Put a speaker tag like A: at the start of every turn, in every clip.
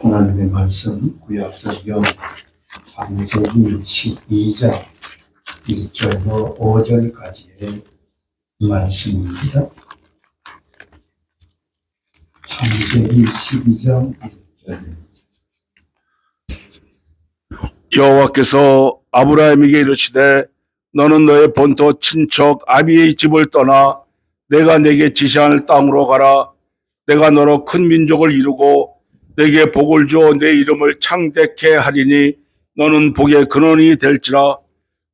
A: 하나님의 말씀 구약성경 창세기 12장 1절로 5절까지의 말씀입니다. 창세기 12장 1절.
B: 여호와께서 아브라함에게 이르시되 너는 너의 본토 친척 아비의 집을 떠나 내가 내게 지시할 땅으로 가라. 내가 너로 큰 민족을 이루고 내게 복을 주어 내 이름을 창대케 하리니 너는 복의 근원이 될지라.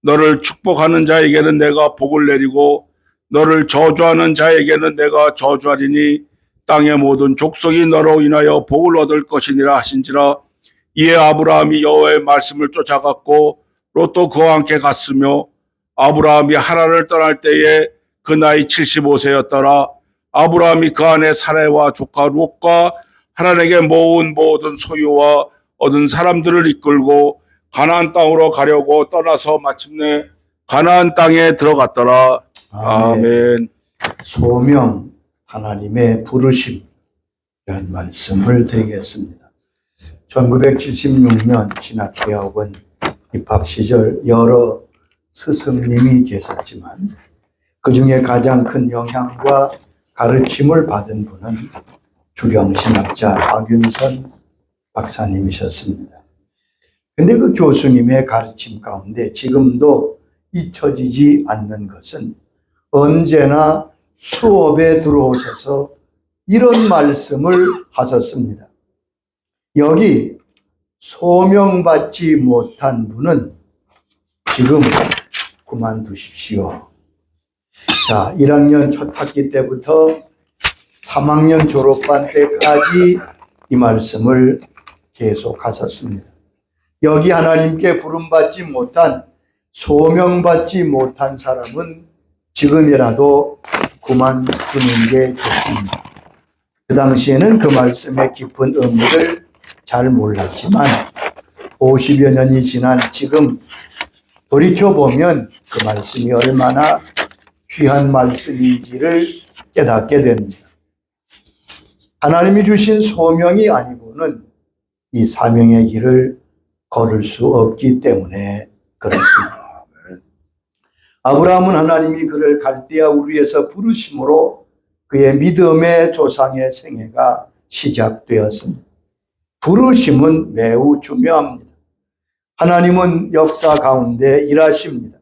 B: 너를 축복하는 자에게는 내가 복을 내리고 너를 저주하는 자에게는 내가 저주하리니 땅의 모든 족속이 너로 인하여 복을 얻을 것이니라 하신지라. 이에 아브라함이 여호와의 말씀을 쫓아갔고 롯도 그와 함께 갔으며 아브라함이 하란을 떠날 때에 그 나이 75세였더라. 아브라함이 그 안에 사레와 조카 롯과 하란에게 모은 모든 소유와 얻은 사람들을 이끌고 가나안 땅으로 가려고 떠나서 마침내 가나안 땅에 들어갔더라. 아멘.
A: 소명 하나님의 부르심 이런 말씀을 드리겠습니다. 1976년 신학대학원 입학 시절 여러 스승님이 계셨지만 그 중에 가장 큰 영향과 가르침을 받은 분은 주경신학자 박윤선 박사님이셨습니다. 근데 그 교수님의 가르침 가운데 지금도 잊혀지지 않는 것은 언제나 수업에 들어오셔서 이런 말씀을 하셨습니다. 여기 소명받지 못한 분은 지금 그만두십시오. 자, 1학년 첫 학기 때부터 3학년 졸업반 때까지 이 말씀을 계속 하셨습니다. 여기 하나님께 부름받지 못한, 소명받지 못한 사람은 지금이라도 그만두는 게 좋습니다. 그 당시에는 그 말씀의 깊은 의미를 잘 몰랐지만 50여 년이 지난 지금 돌이켜보면 그 말씀이 얼마나 귀한 말씀인지를 깨닫게 됩니다. 하나님이 주신 소명이 아니고는 이 사명의 길을 걸을 수 없기 때문에 그렇습니다. 아브라함은 하나님이 그를 갈대아 우르에서 부르심으로 그의 믿음의 조상의 생애가 시작되었습니다. 부르심은 매우 중요합니다. 하나님은 역사 가운데 일하십니다.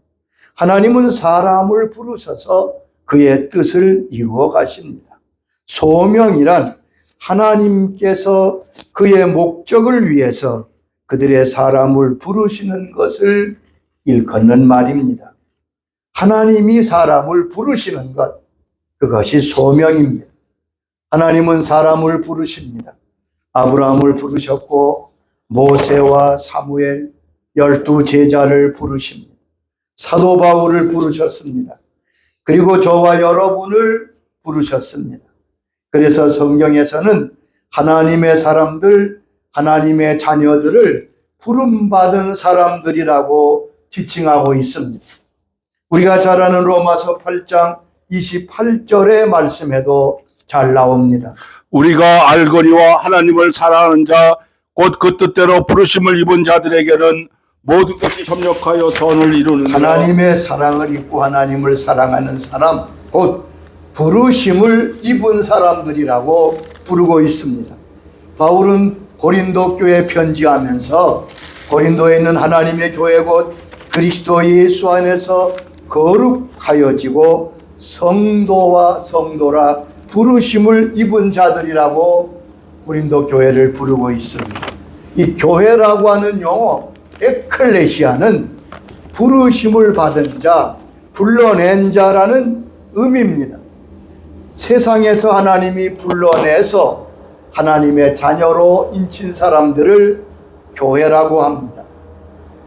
A: 하나님은 사람을 부르셔서 그의 뜻을 이루어 가십니다. 소명이란 하나님께서 그의 목적을 위해서 그들의 사람을 부르시는 것을 일컫는 말입니다. 하나님이 사람을 부르시는 것, 그것이 소명입니다. 하나님은 사람을 부르십니다. 아브라함을 부르셨고 모세와 사무엘 12 제자를 부르십니다. 사도 바울을 부르셨습니다. 그리고 저와 여러분을 부르셨습니다. 그래서 성경에서는 하나님의 사람들, 하나님의 자녀들을 부름받은 사람들이라고 지칭하고 있습니다. 우리가 잘 아는 로마서 8장 28절의 말씀에도 잘 나옵니다.
B: 우리가 알거니와 하나님을 사랑하는 자 곧 그 뜻대로 부르심을 입은 자들에게는 모든 것이 협력하여 선을 이루느니라.
A: 하나님의 사랑을 입고 하나님을 사랑하는 사람, 곧 부르심을 입은 사람들이라고 부르고 있습니다. 바울은 고린도 교회에 편지하면서 고린도에 있는 하나님의 교회 곧 그리스도 예수 안에서 거룩하여지고 성도와 성도라 부르심을 입은 자들이라고 고린도 교회를 부르고 있습니다. 이 교회라고 하는 용어 에클레시아는 부르심을 받은 자, 불러낸 자라는 의미입니다. 세상에서 하나님이 불러내서 하나님의 자녀로 인친 사람들을 교회라고 합니다.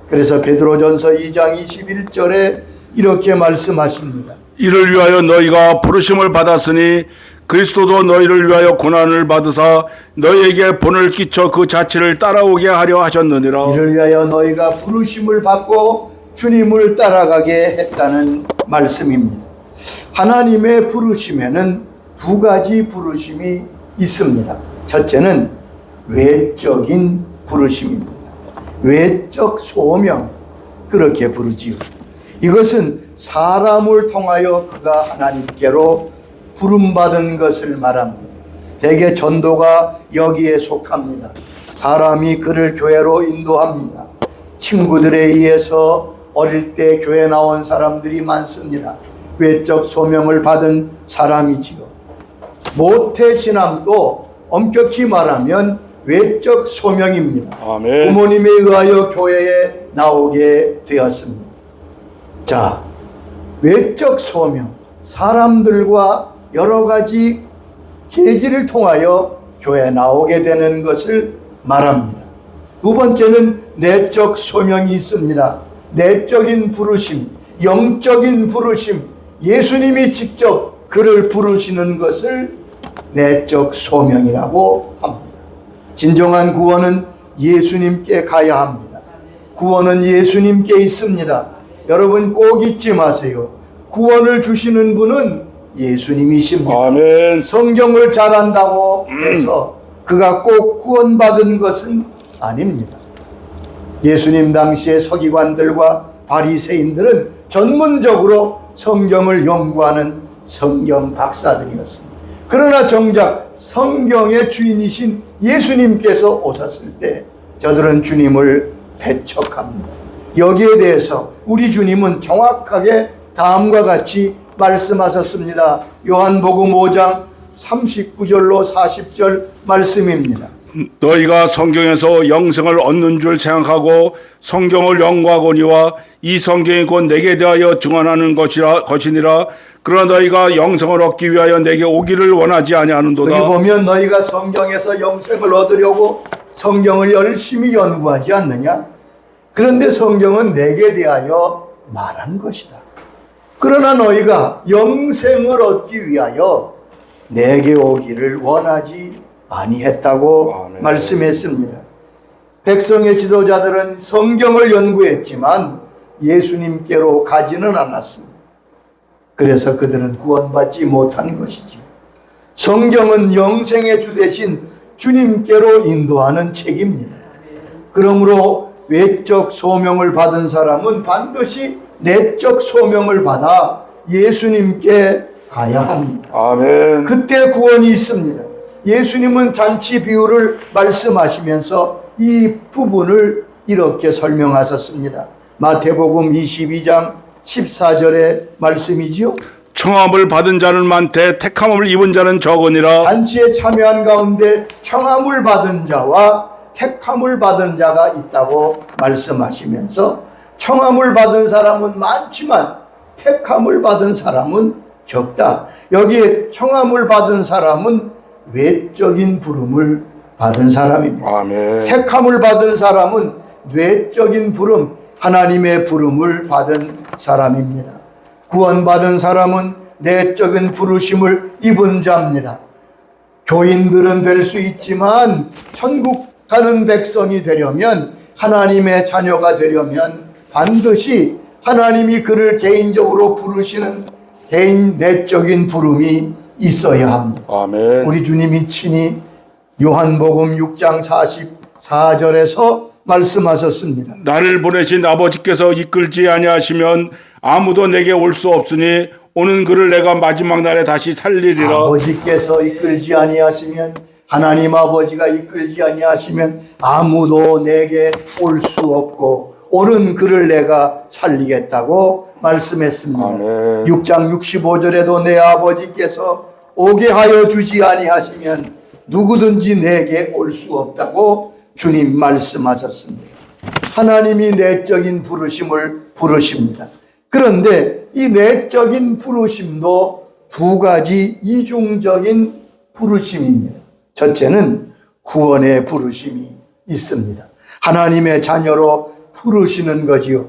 A: 그래서 베드로전서 2장 21절에 이렇게 말씀하십니다.
B: 이를 위하여 너희가 부르심을 받았으니 그리스도도 너희를 위하여 고난을 받으사 너희에게 본을 끼쳐 그 자취를 따라오게 하려 하셨느니라.
A: 이를 위하여 너희가 부르심을 받고 주님을 따라가게 했다는 말씀입니다. 하나님의 부르심에는 두 가지 부르심이 있습니다. 첫째는 외적인 부르심입니다. 외적 소명, 그렇게 부르지요. 이것은 사람을 통하여 그가 하나님께로 부름받은 것을 말합니다. 대개 전도가 여기에 속합니다. 사람이 그를 교회로 인도합니다. 친구들에 의해서 어릴 때 교회 나온 사람들이 많습니다. 외적 소명을 받은 사람이지요. 모태신앙도 엄격히 말하면 외적 소명입니다.
B: 아멘.
A: 부모님에 의하여 교회에 나오게 되었습니다. 자, 외적 소명, 사람들과 여러 가지 계기를 통하여 교회에 나오게 되는 것을 말합니다. 두 번째는 내적 소명이 있습니다. 내적인 부르심, 영적인 부르심, 예수님이 직접 그를 부르시는 것을 내적 소명이라고 합니다. 진정한 구원은 예수님께 가야 합니다. 구원은 예수님께 있습니다. 여러분 꼭 잊지 마세요. 구원을 주시는 분은 예수님이십니다.
B: 아멘.
A: 성경을 잘한다고 해서 그가 꼭 구원받은 것은 아닙니다. 예수님 당시의 서기관들과 바리새인들은 전문적으로 성경을 연구하는 성경 박사들이었습니다. 그러나 정작 성경의 주인이신 예수님께서 오셨을 때 저들은 주님을 배척합니다. 여기에 대해서 우리 주님은 정확하게 다음과 같이 말씀하셨습니다. 요한복음 5장 39절로 40절 말씀입니다.
B: 너희가 성경에서 영생을 얻는 줄 생각하고 성경을 연구하거니와 이 성경이 곧 내게 대하여 증언하는 것이니라. 그러나 너희가 영생을 얻기 위하여 내게 오기를 원하지 아니하는도다.
A: 여기 보면 너희가 성경에서 영생을 얻으려고 성경을 열심히 연구하지 않느냐? 그런데 성경은 내게 대하여 말한 것이다. 그러나 너희가 영생을 얻기 위하여 내게 오기를 원하지 아니했다고
B: 아멘.
A: 말씀했습니다. 백성의 지도자들은 성경을 연구했지만 예수님께로 가지는 않았습니다. 그래서 그들은 구원받지 못한 것이지. 성경은 영생의 주 대신 주님께로 인도하는 책입니다. 그러므로 외적 소명을 받은 사람은 반드시 내적 소명을 받아 예수님께 가야 합니다.
B: 아멘.
A: 그때 구원이 있습니다. 예수님은 잔치 비유를 말씀하시면서 이 부분을 이렇게 설명하셨습니다. 마태복음 22장 14절의 말씀이지요.
B: 청함을 받은 자는 많되 택함을 입은 자는 적으니라.
A: 잔치에 참여한 가운데 청함을 받은 자와 택함을 받은 자가 있다고 말씀하시면서 청함을 받은 사람은 많지만 택함을 받은 사람은 적다. 여기에 청함을 받은 사람은 외적인 부름을 받은 사람입니다.
B: 아멘.
A: 택함을 받은 사람은 뇌적인 부름, 하나님의 부름을 받은 사람입니다. 구원받은 사람은 내적인 부르심을 입은 자입니다. 교인들은 될 수 있지만 천국 가는 백성이 되려면, 하나님의 자녀가 되려면 반드시 하나님이 그를 개인적으로 부르시는 개인 내적인 부름이 있어야 합니다.
B: 아멘.
A: 우리 주님이 친히 요한복음 6장 44절에서 말씀하셨습니다.
B: 나를 보내신 아버지께서 이끌지 아니하시면 아무도 내게 올 수 없으니 오는 그를 내가 마지막 날에 다시 살리리라.
A: 아버지께서 이끌지 아니하시면, 하나님 아버지가 이끌지 아니하시면 아무도 내게 올 수 없고 오는 그를 내가 살리겠다고 말씀했습니다.
B: 아멘.
A: 6장 65절에도 내 아버지께서 오게 하여 주지 아니하시면 누구든지 내게 올 수 없다고 주님 말씀하셨습니다. 하나님이 내적인 부르심을 부르십니다. 그런데 이 내적인 부르심도 두 가지 이중적인 부르심입니다. 첫째는 구원의 부르심이 있습니다. 하나님의 자녀로 부르시는 거지요.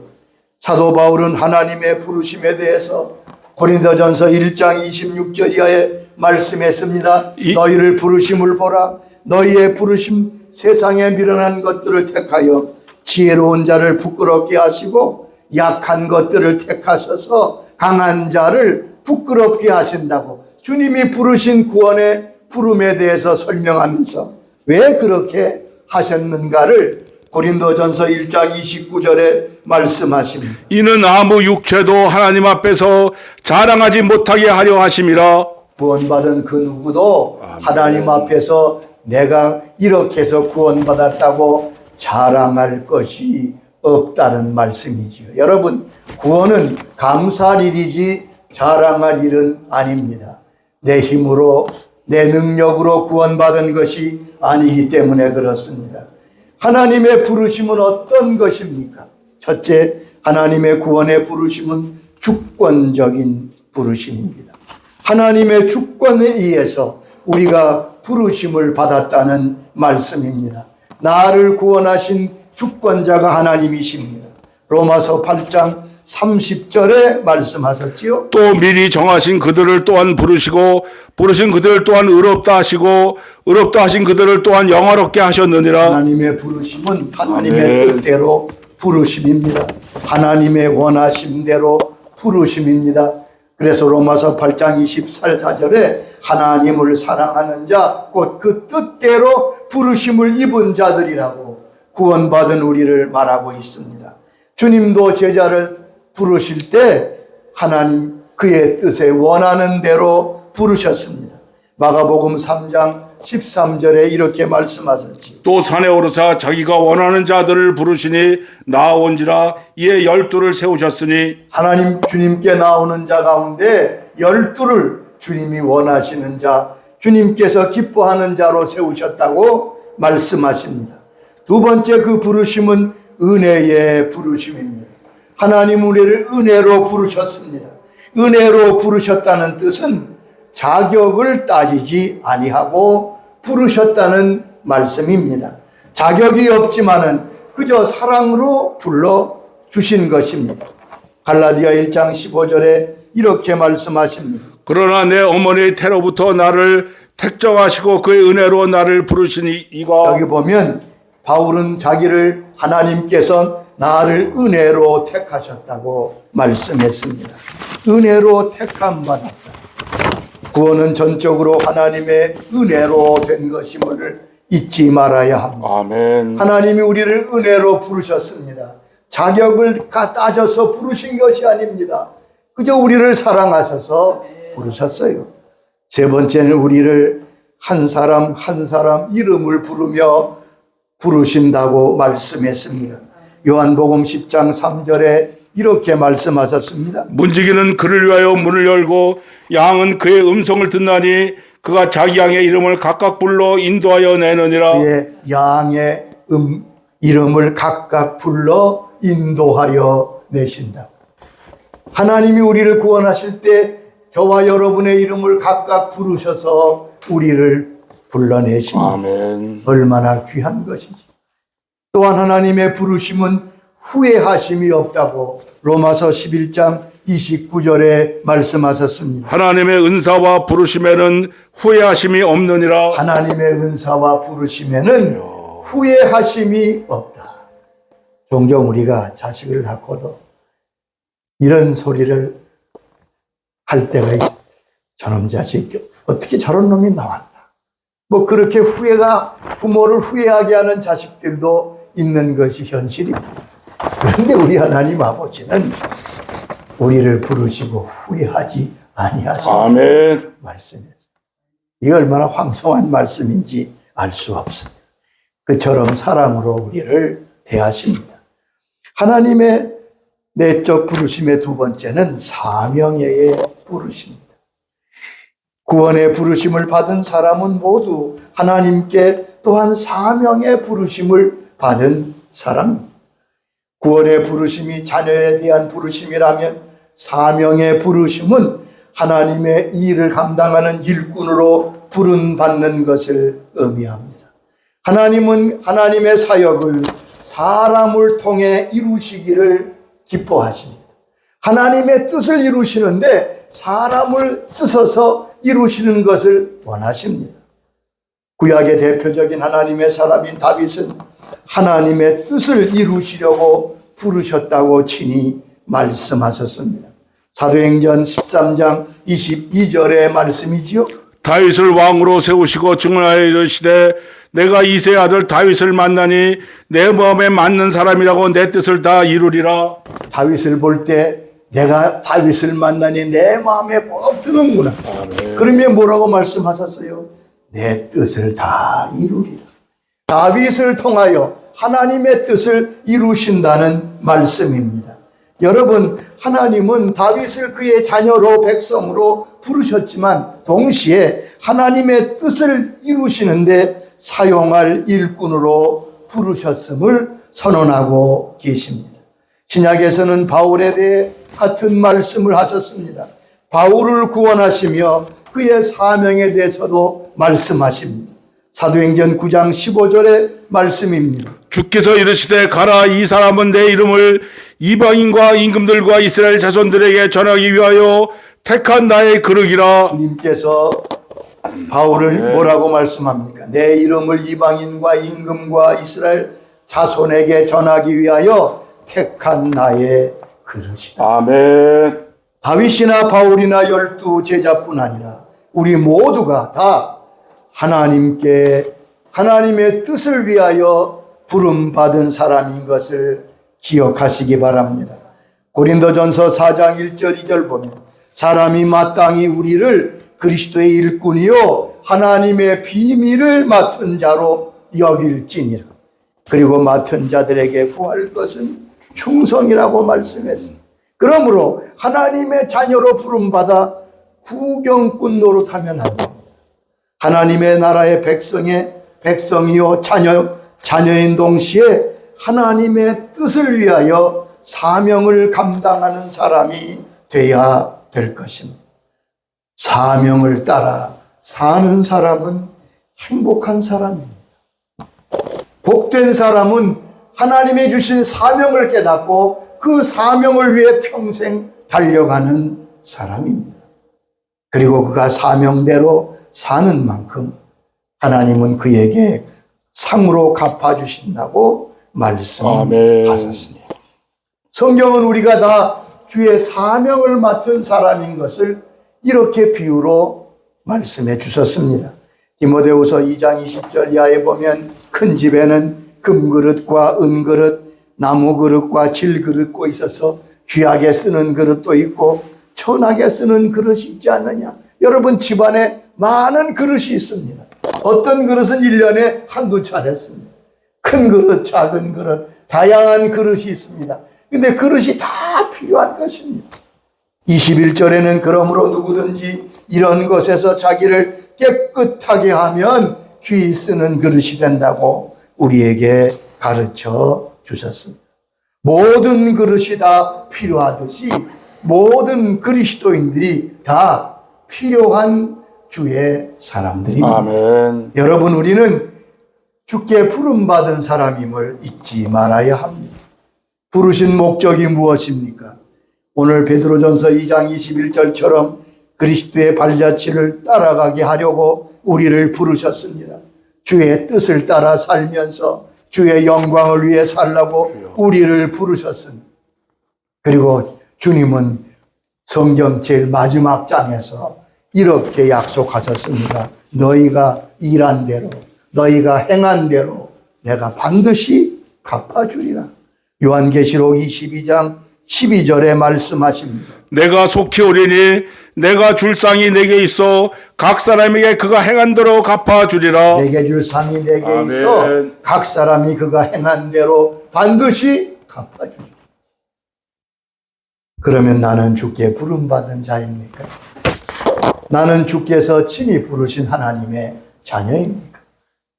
A: 사도 바울은 하나님의 부르심에 대해서 고린도전서 1장 26절 이하에 말씀했습니다. 너희를 부르심을 보라. 너희의 부르심 세상에 미련한 것들을 택하여 지혜로운 자를 부끄럽게 하시고 약한 것들을 택하셔서 강한 자를 부끄럽게 하신다고 주님이 부르신 구원의 부름에 대해서 설명하면서 왜 그렇게 하셨는가를 고린도전서 1장 29절에 말씀하십니다.
B: 이는 아무 육체도 하나님 앞에서 자랑하지 못하게 하려 하심이라.
A: 구원받은 그 누구도 하나님 앞에서 내가 이렇게 해서 구원받았다고 자랑할 것이 없다는 말씀이지요. 여러분, 구원은 감사할 일이지 자랑할 일은 아닙니다. 내 힘으로 내 능력으로 구원받은 것이 아니기 때문에 그렇습니다. 하나님의 부르심은 어떤 것입니까? 첫째, 하나님의 구원의 부르심은 주권적인 부르심입니다. 하나님의 주권에 의해서 우리가 부르심을 받았다는 말씀입니다. 나를 구원하신 주권자가 하나님이십니다. 로마서 8장 30절에 말씀하셨지요.
B: 또 미리 정하신 그들을 또한 부르시고 부르신 그들을 또한 의롭다 하시고 의롭다 하신 그들을 또한 영화롭게 하셨느니라.
A: 하나님의 부르심은 하나님의 뜻대로 부르심입니다. 하나님의 원하심대로 부르심입니다. 그래서 로마서 8장 24절에 하나님을 사랑하는 자 곧 그 뜻대로 부르심을 입은 자들이라고 구원받은 우리를 말하고 있습니다. 주님도 제자를 부르실 때 하나님 그의 뜻에 원하는 대로 부르셨습니다. 마가복음 3장 13절에 이렇게 말씀하셨지.
B: 또 산에 오르사 자기가 원하는 자들을 부르시니 나온지라. 이에 12를 세우셨으니
A: 하나님 주님께 나오는 자 가운데 12를 주님이 원하시는 자, 주님께서 기뻐하는 자로 세우셨다고 말씀하십니다. 두 번째 그 부르심은 은혜의 부르심입니다. 하나님 우리를 은혜로 부르셨습니다. 은혜로 부르셨다는 뜻은 자격을 따지지 아니하고 부르셨다는 말씀입니다. 자격이 없지만은 그저 사랑으로 불러 주신 것입니다. 갈라디아 1장 15절에 이렇게 말씀하십니다.
B: 그러나 내 어머니의 태로부터 나를 택정하시고 그의 은혜로 나를 부르시니 이가.
A: 여기 보면 바울은 자기를 하나님께서 나를 은혜로 택하셨다고 말씀했습니다. 은혜로 택함 받았다. 구원은 전적으로 하나님의 은혜로 된 것임을 잊지 말아야 합니다.
B: 아멘.
A: 하나님이 우리를 은혜로 부르셨습니다. 자격을 따져서 부르신 것이 아닙니다. 그저 우리를 사랑하셔서 부르셨어요. 세 번째는 우리를 한 사람 한 사람 이름을 부르며 부르신다고 말씀했습니다. 요한복음 10장 3절에 이렇게 말씀하셨습니다.
B: 문지기는 그를 위하여 문을 열고 양은 그의 음성을 듣나니 그가 자기 양의 이름을 각각 불러 인도하여 내느니라.
A: 그의 양의 이름을 각각 불러 인도하여 내신다. 하나님이 우리를 구원하실 때 저와 여러분의 이름을 각각 부르셔서 우리를 불러내십니다.
B: 아멘.
A: 얼마나 귀한 것이지. 또한 하나님의 부르심은 후회하심이 없다고 로마서 11장 29절에 말씀하셨습니다.
B: 하나님의 은사와 부르심에는 후회하심이 없느니라.
A: 하나님의 은사와 부르심에는 후회하심이 없다. 종종 우리가 자식을 낳고도 이런 소리를 할 때가 있어. 저놈 자식 어떻게 저런 놈이 나왔나. 뭐 그렇게 부모를 후회하게 하는 자식들도 있는 것이 현실입니다. 그런데 우리 하나님 아버지는 우리를 부르시고 후회하지 아니하신다.
B: 아멘.
A: 말씀이었어요. 이게 얼마나 황송한 말씀인지 알 수 없습니다. 그처럼 사랑으로 우리를 대하십니다. 하나님의 내적 부르심의 두 번째는 사명의 부르심입니다. 구원의 부르심을 받은 사람은 모두 하나님께 또한 사명의 부르심을 받은 사람입니다. 구원의 부르심이 자녀에 대한 부르심이라면 사명의 부르심은 하나님의 일을 감당하는 일꾼으로 부름받는 것을 의미합니다. 하나님은 하나님의 사역을 사람을 통해 이루시기를 기뻐하십니다. 하나님의 뜻을 이루시는데 사람을 쓰셔서 이루시는 것을 원하십니다. 구약의 대표적인 하나님의 사람인 다윗은 하나님의 뜻을 이루시려고 부르셨다고 친히 말씀하셨습니다. 사도행전 13장 22절의 말씀이지요.
B: 다윗을 왕으로 세우시고 증언하여 이르시되 내가 이새의 아들 다윗을 만나니 내 마음에 맞는 사람이라고 내 뜻을 다 이루리라.
A: 다윗을 볼 때 내가 다윗을 만나니 내 마음에 꼭 드는구나. 그러면 뭐라고 말씀하셨어요? 내 뜻을 다 이루리라. 다윗을 통하여 하나님의 뜻을 이루신다는 말씀입니다. 여러분, 하나님은 다윗을 그의 자녀로 백성으로 부르셨지만 동시에 하나님의 뜻을 이루시는데 사용할 일꾼으로 부르셨음을 선언하고 계십니다. 신약에서는 바울에 대해 같은 말씀을 하셨습니다. 바울을 구원하시며 그의 사명에 대해서도 말씀하십니다. 사도행전 9장 15절의 말씀입니다.
B: 주께서 이르시되 가라, 이 사람은 내 이름을 이방인과 임금들과 이스라엘 자손들에게 전하기 위하여 택한 나의 그릇이라.
A: 주님께서 바울을 뭐라고 말씀합니까? 내 이름을 이방인과 임금과 이스라엘 자손에게 전하기 위하여 택한 나의 그릇이다.
B: 아멘.
A: 다윗이나 바울이나 12 제자뿐 아니라 우리 모두가 다 하나님께 하나님의 뜻을 위하여 부름받은 사람인 것을 기억하시기 바랍니다. 고린도전서 4장 1절 2절 보면 사람이 마땅히 우리를 그리스도의 일꾼이요 하나님의 비밀을 맡은 자로 여길지니라. 그리고 맡은 자들에게 구할 것은 충성이라고 말씀했습니다. 그러므로 하나님의 자녀로 부름받아 구경꾼 노릇하면 안 됩니다. 하나님의 나라의 백성이요 자녀인 동시에 하나님의 뜻을 위하여 사명을 감당하는 사람이 돼야 될 것입니다. 사명을 따라 사는 사람은 행복한 사람입니다. 복된 사람은 하나님이 주신 사명을 깨닫고 그 사명을 위해 평생 달려가는 사람입니다. 그리고 그가 사명대로 사는 만큼 하나님은 그에게 상으로 갚아주신다고 말씀하셨습니다. 성경은 우리가 다 주의 사명을 맡은 사람인 것을 이렇게 비유로 말씀해 주셨습니다. 디모데후서 2장 20절 이하에 보면 큰 집에는 금그릇과 은그릇, 나무그릇과 질그릇고 있어서 귀하게 쓰는 그릇도 있고 천하게 쓰는 그릇이 있지 않느냐. 여러분 집안에 많은 그릇이 있습니다. 어떤 그릇은 1년에 한두 차례 씁니다. 큰 그릇, 작은 그릇, 다양한 그릇이 있습니다. 근데 그릇이 다 필요한 것입니다. 21절에는 그러므로 누구든지 이런 것에서 자기를 깨끗하게 하면 귀 쓰는 그릇이 된다고 우리에게 가르쳐 주셨습니다. 모든 그릇이 다 필요하듯이 모든 그리스도인들이 다 필요한 주의 사람들입니다.
B: 아멘.
A: 여러분, 우리는 주께 부름받은 사람임을 잊지 말아야 합니다. 부르신 목적이 무엇입니까? 오늘 베드로전서 2장 21절처럼 그리스도의 발자취를 따라가게 하려고 우리를 부르셨습니다. 주의 뜻을 따라 살면서 주의 영광을 위해 살라고 우리를 부르셨습니다. 그리고 주님은 성경 제일 마지막 장에서 이렇게 약속하셨습니다. 너희가 일한 대로, 너희가 행한 대로 내가 반드시 갚아주리라. 요한계시록 22장 12절에 말씀하십니다.
B: 내가 속히 오리니 내가 줄 상이 내게 있어 각 사람에게 그가 행한 대로 갚아주리라.
A: 내게 줄 상이 내게
B: 아멘.
A: 있어 각 사람이 그가 행한 대로 반드시 갚아주리라. 그러면 나는 주께 부름받은 자입니까? 나는 주께서 친히 부르신 하나님의 자녀입니까?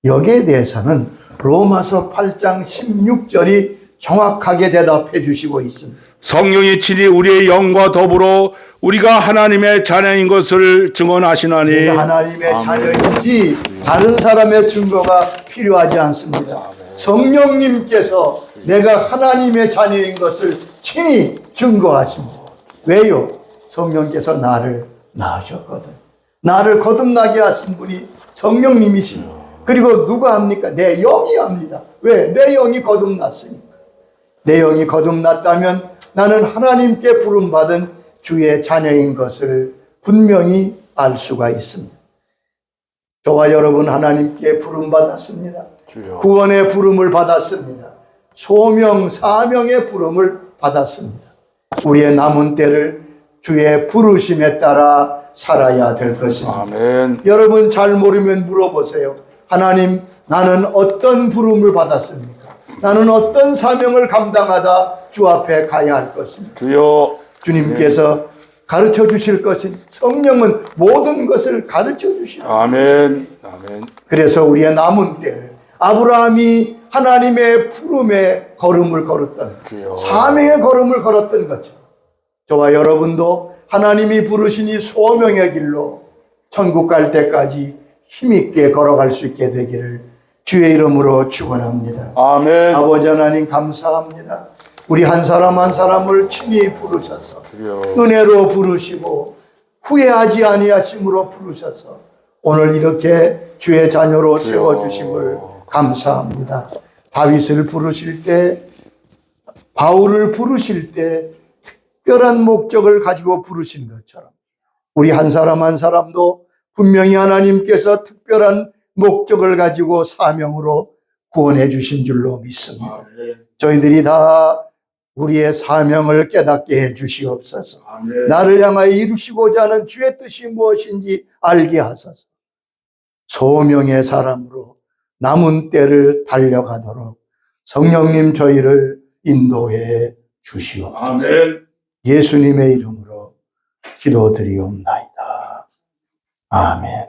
A: 여기에 대해서는 로마서 8장 16절이 정확하게 대답해 주시고 있습니다.
B: 성령이 친히 우리의 영과 더불어 우리가 하나님의 자녀인 것을 증언하시나니.
A: 내가 하나님의 자녀인지 다른 사람의 증거가 필요하지 않습니다. 성령님께서 내가 하나님의 자녀인 것을 친히 증거하십니다. 왜요? 성령께서 나를 낳으셨거든. 나를 거듭나게 하신 분이 성령님이십니다. 그리고 누가 합니까? 내 영이 합니다. 왜? 내 영이 거듭났으니까. 내 영이 거듭났다면 나는 하나님께 부름받은 주의 자녀인 것을 분명히 알 수가 있습니다. 저와 여러분 하나님께 부름 받았습니다.
B: 주여.
A: 구원의 부름을 받았습니다. 소명, 사명의 부름을 받았습니다. 우리의 남은 때를 주의 부르심에 따라 살아야 될 것입니다.
B: 아멘.
A: 여러분 잘 모르면 물어보세요. 하나님, 나는 어떤 부름을 받았습니까? 나는 어떤 사명을 감당하다 주 앞에 가야 할 것입니까?
B: 주여.
A: 주님께서 가르쳐 주실 것은 성령은 모든 것을 가르쳐 주십니다.
B: 아멘. 아멘.
A: 그래서 우리의 남은 때를 아브라함이 하나님의 부름의 걸음을 걸었던
B: 주여.
A: 사명의 걸음을 걸었던 거죠. 저와 여러분도 하나님이 부르시니 소명의 길로 천국 갈 때까지 힘있게 걸어갈 수 있게 되기를 주의 이름으로 축원합니다.
B: 아멘.
A: 아버지 하나님 감사합니다. 우리 한 사람 한 사람을 친히 부르셔서
B: 주여.
A: 은혜로 부르시고 후회하지 아니하심으로 부르셔서 오늘 이렇게 주의 자녀로
B: 주여.
A: 세워주심을 감사합니다. 다윗을 부르실 때, 바울을 부르실 때 특별한 목적을 가지고 부르신 것처럼 우리 한 사람 한 사람도 분명히 하나님께서 특별한 목적을 가지고 사명으로 구원해 주신 줄로 믿습니다. 저희들이 다 우리의 사명을 깨닫게 해 주시옵소서.
B: 아멘.
A: 나를 향하여 이루시고자 하는 주의 뜻이 무엇인지 알게 하소서. 소명의 사람으로 남은 때를 달려가도록 성령님 저희를 인도해 주시옵소서.
B: 아멘.
A: 예수님의 이름으로 기도드리옵나이다. 아멘.